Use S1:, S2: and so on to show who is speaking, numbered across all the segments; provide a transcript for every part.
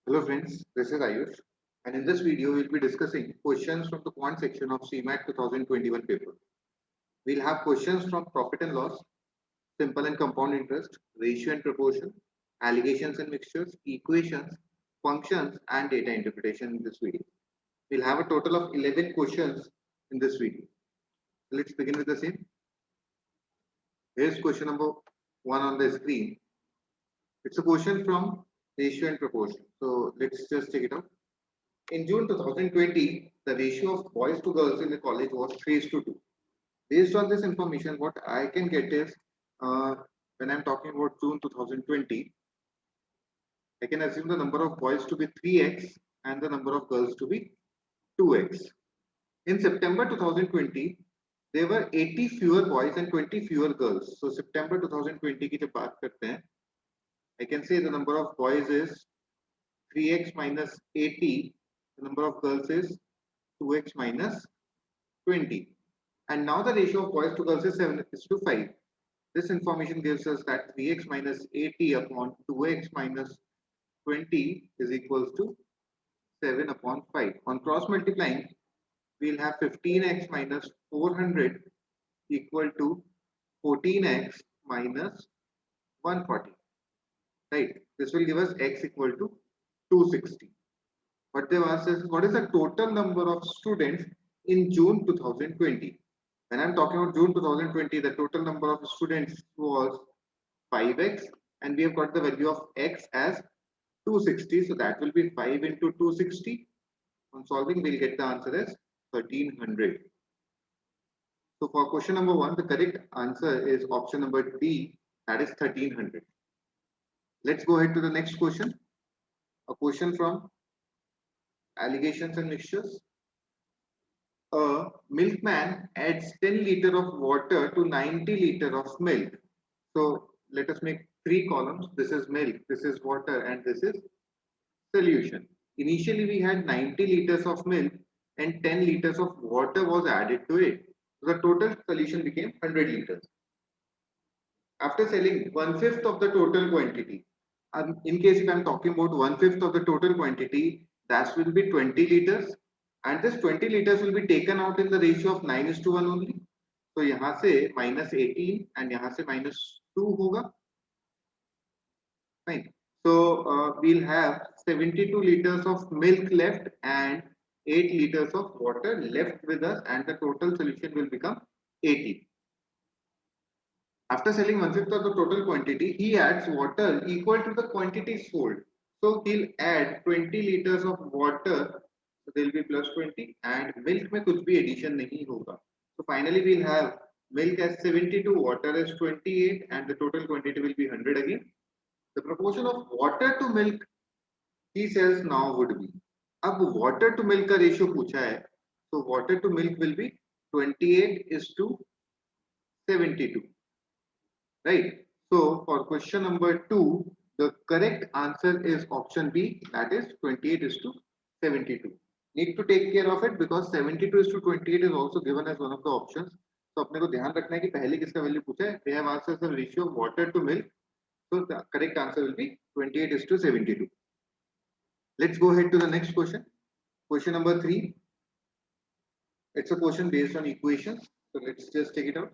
S1: Hello friends, this is Ayush, and in this video we'll be discussing questions from the quant section of CMAT 2021 paper. We'll have questions from profit and loss, simple and compound interest, ratio and proportion, allegations and mixtures, equations, functions and data interpretation in this video. We'll have a total of 11 questions in this video. Let's begin with the same. Here's question number 1 on the screen. It's a question from ratio and proportion. So let's just check it out. In June 2020, the ratio of boys to girls in the college was 3:2. Based on this information, what I can get is when I'm talking about June 2020, I can assume the number of boys to be 3x and the number of girls to be 2x. In September 2020, there were 80 fewer boys and 20 fewer girls. So September 2020 की जब बात करते हैं, I can say the number of boys is 3x minus 80. The number of girls is 2x minus 20. And now the ratio of boys to girls is 7:5. This information gives us that 3x minus 80 upon 2x minus 20 is equals to 7 upon 5. On cross multiplying, we'll have 15x minus 400 equal to 14x minus 140. Right? This will give us x equal to 260. What they've asked is what is the total number of students in June 2020? When I'm talking about June 2020, the total number of students was 5x and we have got the value of x as 260. So that will be 5 into 260. On solving, we'll get the answer as 1300. So for question number 1, the correct answer is option number D, that is 1300. Let's go ahead to the next question. A question from allegations and mixtures. A milkman adds 10 liter of water to 90 liter of milk. So let us make 3 columns. This is milk, this is water, and this is solution. Initially we had 90 liters of milk and 10 liters of water was added to it. So the total solution became 100 liters. After selling 1/5 of the total quantity, in case if I'm talking about 1/5 of the total quantity, that will be 20 liters. And this 20 liters will be taken out in the ratio of 9:1 only. So यहाँ से minus 18 and यहाँ से minus 2 होगा. Fine. So we'll have 72 liters of milk left and 8 liters of water left with us, and the total solution will become 80. After selling 1/5 of the total quantity, he adds water equal to the quantity sold. So he'll add 20 liters of water. So there will be plus 20 and milk में कुछ भी addition नहीं होगा. So finally we'll have milk as 72, water as 28 and the total quantity will be 100 again. The proportion of water to milk he says now would be. अब water to milk का ratio पूछा है. So water to milk will be 28:72. Right. So for question number 2, the correct answer is option B, that is 28:72. Need to take care of it because 72:28 is also given as one of the options. So अपने को ध्यान रखना है कि पहले किसका value पूछा है. They have asked us the ratio of water to milk. So the correct answer will be 28:72. Let's go ahead to the next question. Question number 3. It's a question based on equations. So let's just take it out.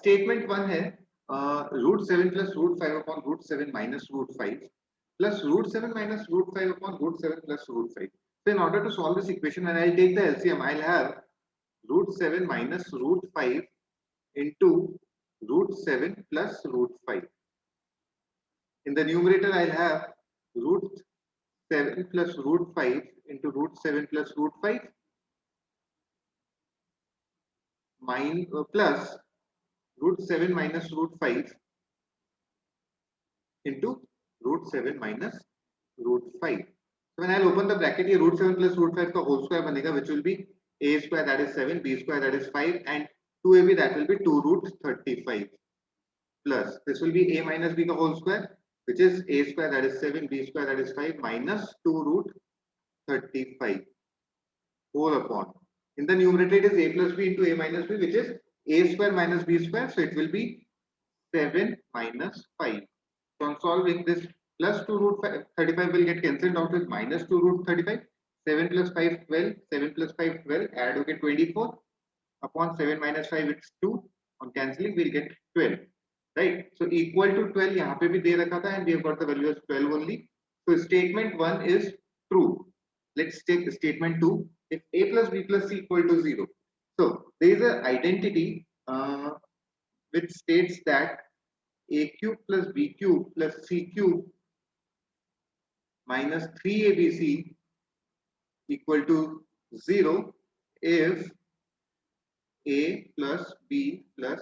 S1: Statement 1 है root 7 plus root 5 upon root 7 minus root 5 plus root 7 minus root 5 upon root 7 plus root 5. So in order to solve this equation, when I'll take the LCM, I'll have root 7 minus root 5 into root 7 plus root 5. In the numerator, I'll have root 7 plus root 5 into root 7 plus root 5 plus root 7 minus root 5 into root 7 minus root 5. So when I'll open the bracket here, root 7 plus root 5 का whole square बनेगा, which will be a square, that is 7, b square, that is 5, and 2ab, that will be 2 root 35, plus this will be a minus b का whole square, which is a square, that is 7, b square, that is 5, minus 2 root 35 whole upon. In the numerator it is a plus b into a minus b, which is a square minus b square, so it will be 7 minus 5. So on solving this, plus 2 root 35 will get cancelled out with minus 2 root 35. 7 plus 5 12, 7 plus 5 12, add okay 24 upon 7 minus 5 it's 2. On cancelling we'll get 12, right? So equal to 12 यहाँ पे भी दे रखा था and we have got the value as 12 only. So statement 1 is true. Let's take statement 2. If a plus b plus c equal to 0. So there is an identity which states that a cube plus b cube plus c cube minus 3abc equal to 0 if a plus b plus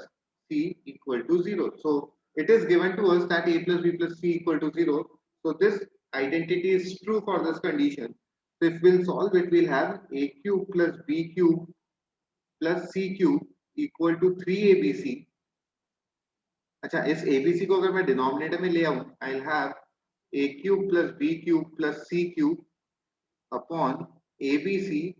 S1: c equal to 0. So it is given to us that a plus b plus c equal to 0. So this identity is true for this condition. So if we'll solve it, we'll have a cube plus b cube plus c cube equal to 3abc. अच्छा, इस abc को अगर मैं denominator में ले आऊं, I'll have a cube plus b cube plus c cube upon abc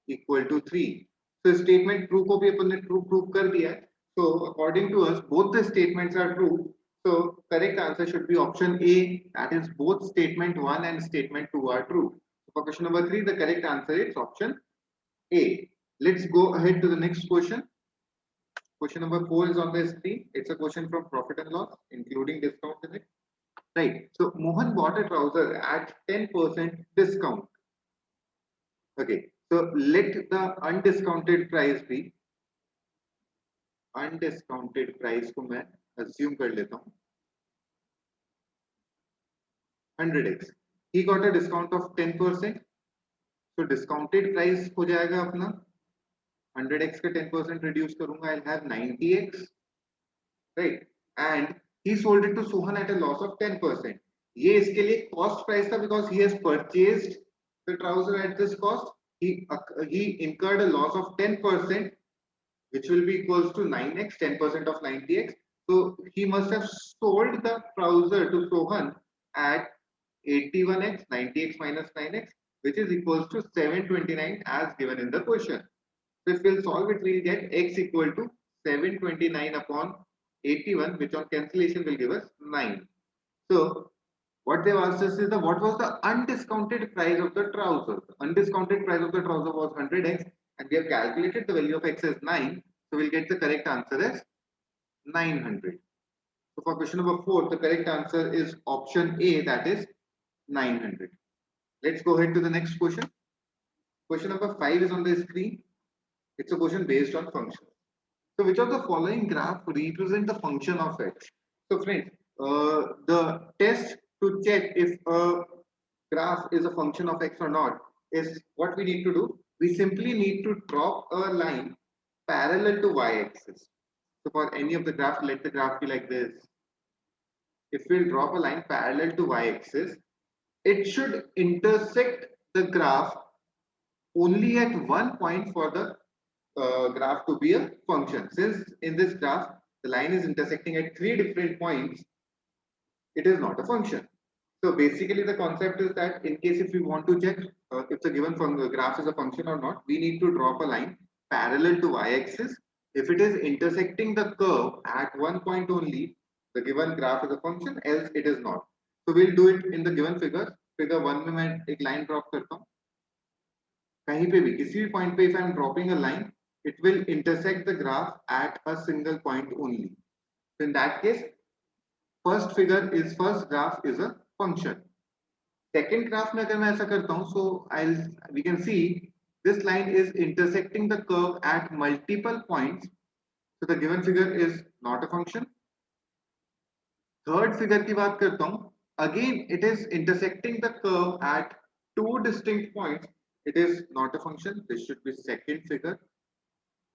S1: equal to 3. So statement true को भी अपन ने true prove कर दिया है. So according to us, both the statements are true. So correct answer should be option A. That is both statement 1 and statement 2 are true. So for question number 3, the correct answer is option A. Let's go ahead to the next question. Question number 4 is on the screen. It's a question from profit and loss, including discount in it. Right. So Mohan bought a trouser at 10% discount. Okay. So let the undiscounted price be. Undiscounted price को मैं assume कर लेता हूँ 100x. He got a discount of 10%. So discounted price हो जाएगा अपना 100x का 10% reduce करूँगा, I'll have 90x, right? And he sold it to Sohan at a loss of 10%. ये इसके लिए cost price था because he has purchased the trouser at this cost. He incurred a loss of 10%, which will be equals to 9x, 10% of 90x. So he must have sold the trouser to Sohan at 81x, 90x minus 9x, which is equals to 729 as given in the question. So if we'll solve it, we'll get x equal to 729 upon 81, which on cancellation will give us 9. So what they've asked us is what was the undiscounted price of the trouser? The undiscounted price of the trouser was 100x, and we have calculated the value of x as 9. So we'll get the correct answer as 900. So for question number 4, the correct answer is option A, that is 900. Let's go ahead to the next question. Question number 5 is on the screen. It's a question based on function. So which of the following graph represent the function of x? So friends, the test to check if a graph is a function of x or not is what we need to do. We simply need to drop a line parallel to y-axis. So for any of the graph, let the graph be like this. If we drop a line parallel to y-axis, it should intersect the graph only at one point for the graph to be a function. Since in this graph the line is intersecting at 3 different points, it is not a function. So basically the concept is that in case if we want to check if the given graph is a function or not, we need to drop a line parallel to y-axis. If it is intersecting the curve at one point only, the given graph is a function, else it is not. So we'll do it in the given figure. Figure 1 में मैं एक line drop करता हूँ. कहीं पे भी किसी भी point पे if I am dropping a line, it will intersect the graph at a single point only. So in that case, first graph is a function. Second graph में अगर मैं ऐसा करता हूँ, so we can see this line is intersecting the curve at multiple points. So the given figure is not a function. Third figure की बात करता हूँ, again it is intersecting the curve at 2 distinct points. It is not a function. This should be second figure.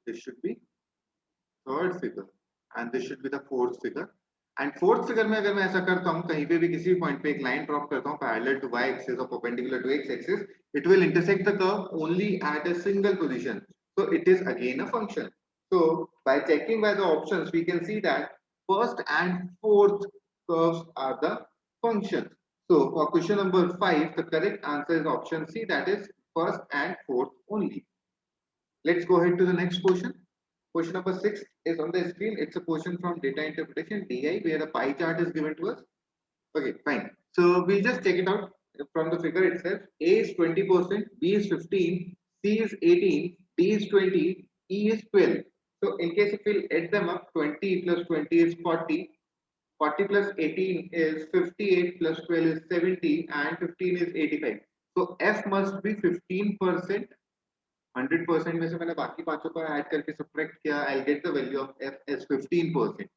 S1: This should be third figure, and this should be the fourth figure. And fourth figure में अगर मैं ऐसा करता हूँ, कहीं पे भी किसी भी point पे एक line drop करता हूँ parallel to y-axis or perpendicular to x-axis, it will intersect the curve only at a single position. So it is again a function. So by checking by the options, we can see that first and fourth curves are the functions. So for question number 5, the correct answer is option C, that is first and fourth only. Let's go ahead to the next question. Question number 6 is on the screen. It's a question from data interpretation DI where a pie chart is given to us. Okay, fine. So we'll just check it out from the figure itself. A is 20%, B is 15, C is 18, D is 20, E is 12. So in case if we'll add them up, 20 plus 20 is 40, 40 plus 18 is 58 plus 12 is 70 and 15 is 85. So F must be 15%. 100% में से मैंने बाकी पांचों को add करके subtract किया. I'll get the value of F as 15%.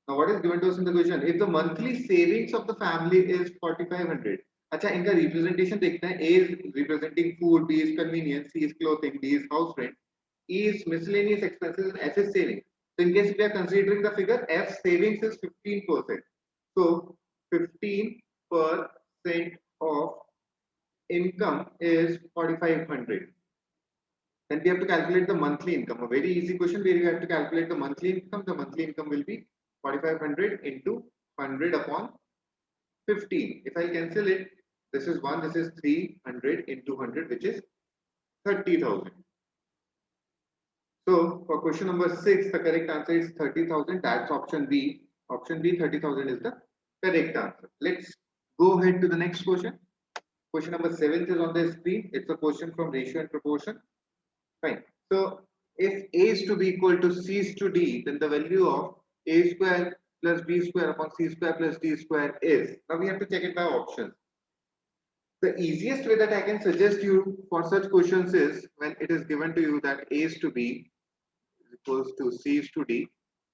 S1: Now what is given to us in the question? If the monthly savings of the family is 4500. अच्छा इनका representation देखते हैं. A is representing food, B is convenience, C is clothing, D is house rent, E is miscellaneous expenses and F is saving. So in case we are considering the figure, F savings is 15%. So 15% of income is 4500. Then we have to calculate the monthly income. A very easy question where you have to calculate the monthly income. The monthly income will be 4500 into 100 upon 15. If I cancel it, this is 1, this is 300 into 100, which is 30,000. So for question number 6, the correct answer is 30,000. That's option B. Option B, 30,000 is the correct answer. Let's go ahead to the next question. Question number 7 is on the screen. It's a question from ratio and proportion. Fine. So if A is to be equal to C is to D, then the value of A square plus B square upon C square plus D square is. Now we have to check it by options. The easiest way that I can suggest you for such questions is when it is given to you that A is to B is equals to C is to D.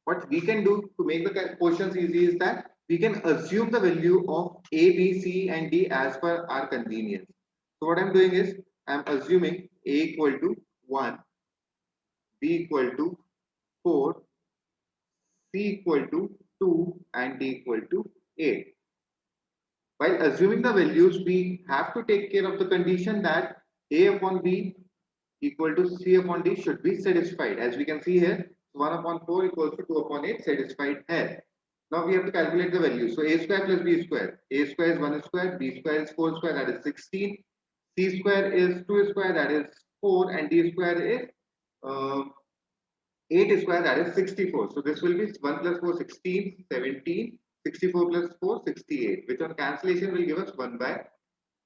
S1: What we can do to make the questions easy is that we can assume the value of A, B, C, and D as per our convenience. So what I'm doing is I'm assuming A equal to 1, B equal to 4, C equal to 2, and D equal to 8. While assuming the values, we have to take care of the condition that A upon B equal to C upon D should be satisfied. As we can see here, 1 upon 4 equals to 2 upon 8 satisfied here. Now we have to calculate the value. So A square plus B square. A square is 1 square, B square is 4 square, that is 16. C square is 2 square, that is 4, and D square is 8 square, that is 64. So this will be 1 plus 4, 16, 17, 64 plus 4, 68, which on cancellation will give us 1 by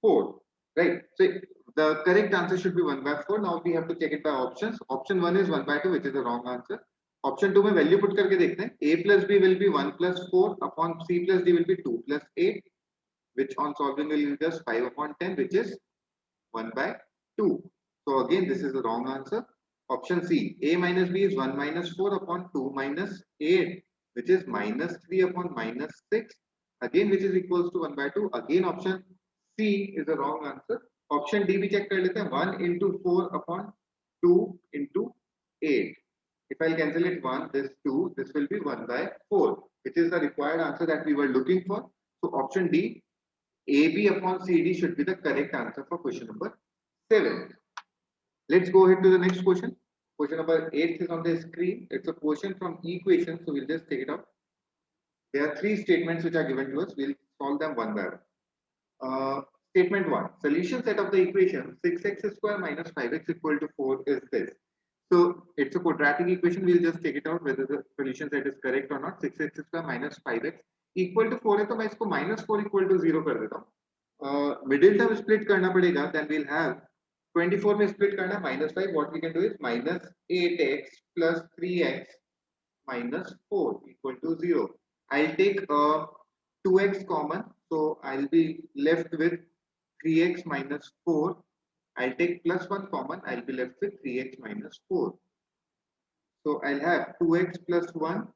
S1: 4. Right. So the correct answer should be 1 by 4. Now we have to check it by options. Option 1 is 1 by 2, which is the wrong answer. Option 2 में value put करके देखते हैं. A plus B will be 1 plus 4 upon C plus D will be 2 plus 8, which on solving will give us 5 upon 10, which is 1 by 2. So again, this is the wrong answer. Option C, A minus B is 1 minus 4 upon 2 minus 8, which is minus 3 upon minus 6, again which is equals to 1 by 2. Again option C is the wrong answer. Option D भी check कर लेते हैं. 1 into 4 upon 2 into 8. If I cancel it 1, this 2, this will be 1 by 4, which is the required answer that we were looking for. So option D, AB upon CD should be the correct answer for question number 7. Let's go ahead to the next question. Question number 8 is on the screen. It's a question from equation, so we'll just take it out. There are 3 statements which are given to us. We'll solve them one by one. Statement 1. Solution set of the equation 6x square minus 5x equal to 4 is this. So it's a quadratic equation. We'll just take it out whether the solution set is correct or not. 6x square minus 5x equal to 4 है तो मैं इसको minus 4 equal to 0 कर देता हूँ. Middle term split करना पड़ेगा. Then we'll have 24 में split करना minus 5. What we can do is minus 8x plus 3x minus 4 equal to 0. I'll take 2x common. So I'll be left with 3x minus 4. I'll take plus 1 common. I'll be left with 3x minus 4. So I'll have 2x plus 1.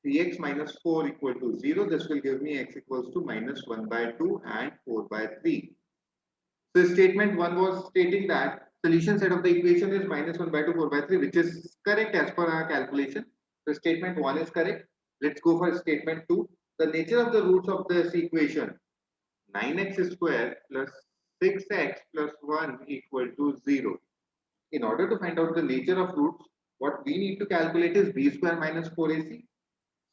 S1: 3x minus 4 equal to 0. This will give me x equals to minus 1 by 2 and 4 by 3. So statement 1 was stating that solution set of the equation is minus 1 by 2, 4 by 3, which is correct as per our calculation. So statement 1 is correct. Let's go for statement 2. The nature of the roots of this equation 9x square plus 6x plus 1 equal to 0. In order to find out the nature of roots, what we need to calculate is b square minus 4ac.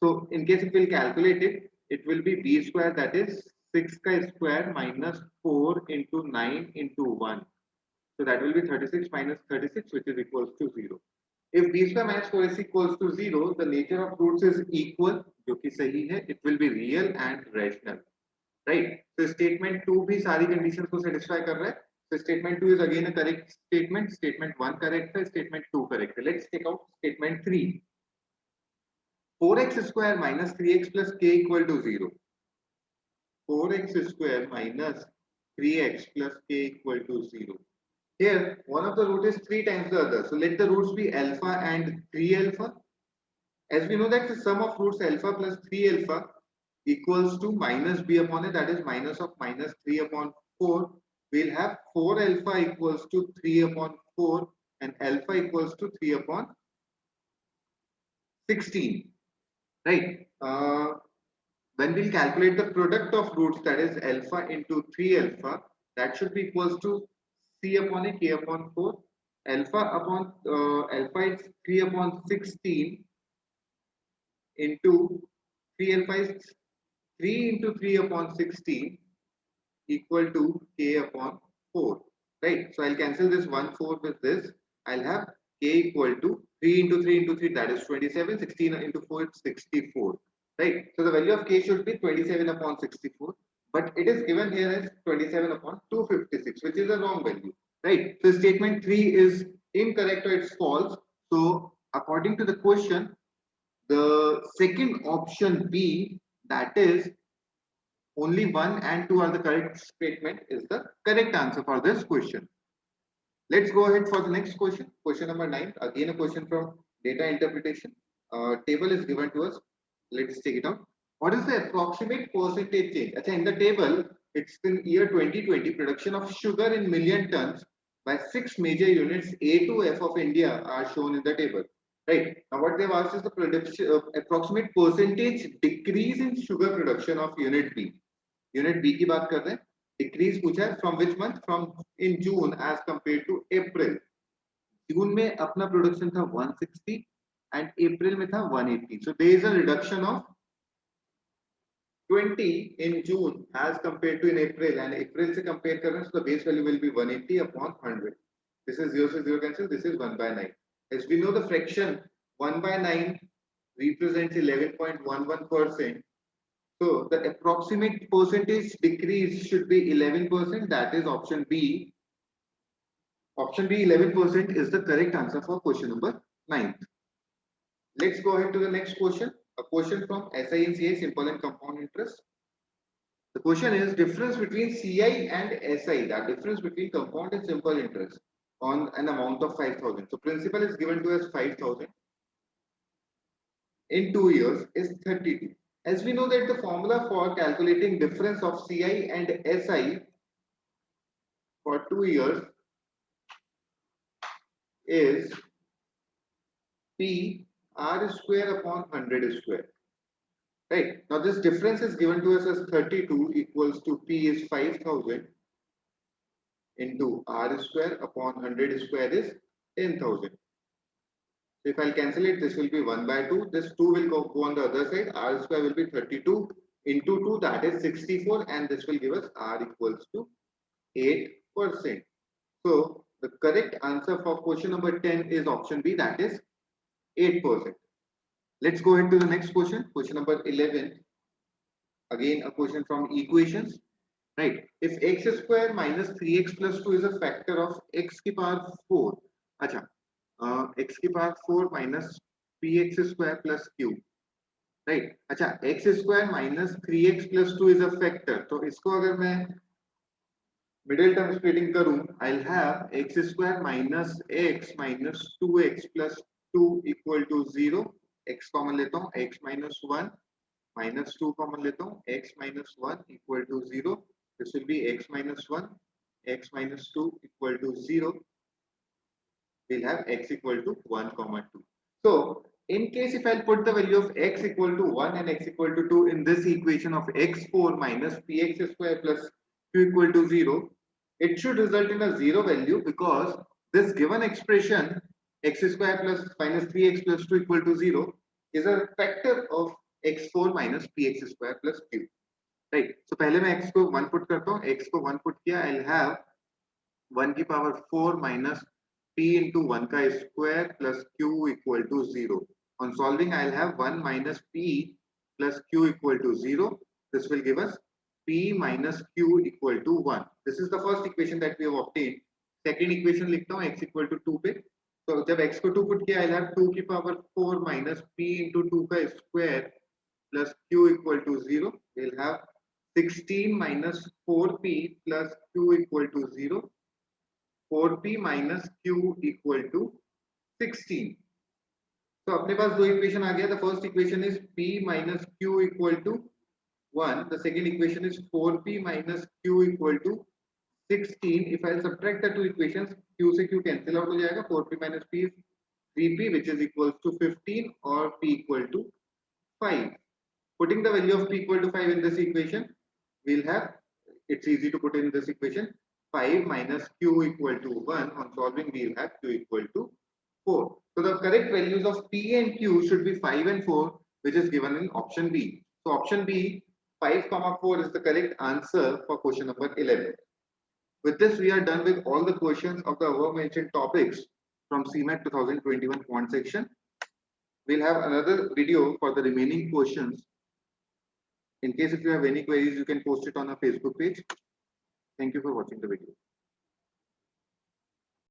S1: So in case if we'll calculate it, it will be b square, that is 6 square minus 4 into 9 into 1. So that will be 36 minus 36, which is equals to 0. If b square minus 4ac equals to 0, the nature of roots is equal, जो कि सही है. It will be real and rational. Right? So statement 2 भी सारी conditions को satisfy कर रहा है. So statement 2 is again a correct statement. Statement 1 correct है. Statement 2 correct है. Let's take out statement 3. 4x square minus 3x plus k equal to 0. 4x square minus 3x plus k equal to 0. Here, one of the root is 3 times the other. So let the roots be alpha and 3 alpha. As we know that the sum of roots alpha plus 3 alpha equals to minus b upon a, that is minus of minus 3 upon 4. We'll have 4 alpha equals to 3 upon 4 and alpha equals to 3 upon 16. Right? When we'll calculate the product of roots, that is alpha into 3 alpha, that should be equals to c upon a, k upon 4. Alpha is 3 upon 16 into 3 alpha is 3 into 3 upon 16 equal to k upon 4. Right? So I'll cancel this 1 4 with this. I'll have k equal to 3 into 3 into 3, that is 27. 16 into 4 is 64. Right? So the value of k should be 27 upon 64. But it is given here as 27 upon 256, which is a wrong value. Right? So statement 3 is incorrect or it's false. So according to the question, the second option B, that is only 1 and 2 are the correct statement, is the correct answer for this question. Let's go ahead for the next question. Question number 9. Again a question from data interpretation. Table is given to us. Let's take it out. What is the approximate percentage change? In the table, it's in year 2020, production of sugar in million tons by 6 major units A to F of India are shown in the table. Right. Now what they've asked is the production approximate percentage decrease in sugar production of unit B. Unit B की बात कर रहे हैं. Decrease पूछा है from which month? From in June as compared to April. June में अपना production था 160 and April में था 180. So there is a reduction of 20 in June as compared to in April, and April से compare कर रहे हैं, so the base value will be 180 upon 100. This is 0 से 0 cancel. This is 1 by 9. As we know, the fraction 1 by 9 represents 11.11%. So the approximate percentage decrease should be 11%. That is option B. Option B, 11% is the correct answer for question number 9. Let's go ahead to the next question. A question from SI and CI, simple and compound interest. The question is difference between CI and SI, that difference between compound and simple interest on an amount of 5,000. So principal is given to us 5,000 in 2 years is 32. As we know that the formula for calculating difference of CI and SI for 2 years is P R square upon 100 square. Right. Now this difference is given to us as 32 equals to P is 5,000 into R square upon 100 square is 10,000. So if I'll cancel it, this will be 1 by 2. This 2 will go on the other side. R square will be 32 into 2, that is 64, and this will give us R equals to 8%. So the correct answer for question number 10 is option B, that is 8%. Let's go ahead to the next question. Question number 11. Again, a question from equations. Right. If x square minus 3x plus 2 is a factor of x की power 4. अच्छा. X की power 4 minus px square plus q. Right. अच्छा. X square minus 3x plus 2 is a factor. तो इसको अगर मैं middle term splitting करूँ, I'll have x square minus x minus 2x plus 2 equal to 0. X common लेता हूँ, x minus 1 minus 2 common लेता हूँ, x minus 1 equal to 0. This will be x minus 1, x minus 2 equal to 0. We'll have x equal to 1 comma 2. So in case if I'll put the value of x equal to 1 and x equal to 2 in this equation of x4 minus px square plus q equal to 0, it should result in a 0 value because this given expression x square plus minus 3x plus 2 equal to 0 is a factor of x4 minus px square plus q. Right. So पहले मैं x को 1 put करता हूँ, x को 1 put किया, I'll have 1 की power 4 minus p into 1 ka square plus q equal to 0. On solving, I'll have 1 minus p plus q equal to 0. This will give us p minus q equal to 1. This is the first equation that we have obtained. Second equation लिखता हूँ x equal to 2 पे. So जब x को 2 put किया, I'll have 2 की power 4 minus p into 2 का square plus q equal to 0. We'll have 16 minus 4p plus q equal to 0. 4p minus q equal to 16. So अपने पास दो equation आ गया. The first equation is p minus q equal to 1. The second equation is 4p minus q equal to 16. If I subtract the two equations, q से q cancel out हो जाएगा. 4p minus p is 3p, which is equals to 15, or p equal to 5. Putting the value of p equal to 5 in this equation, we'll have, it's easy to put in this equation, 5 minus q equal to 1. On solving, we'll have q equal to 4. So the correct values of p and q should be 5 and 4, which is given in option B. So option B, 5, 4 is the correct answer for question number 11. With this, we are done with all the questions of the above mentioned topics from CMAT 2021 quant section. We'll have another video for the remaining questions. In case if you have any queries, you can post it on our Facebook page. Thank you for watching the video.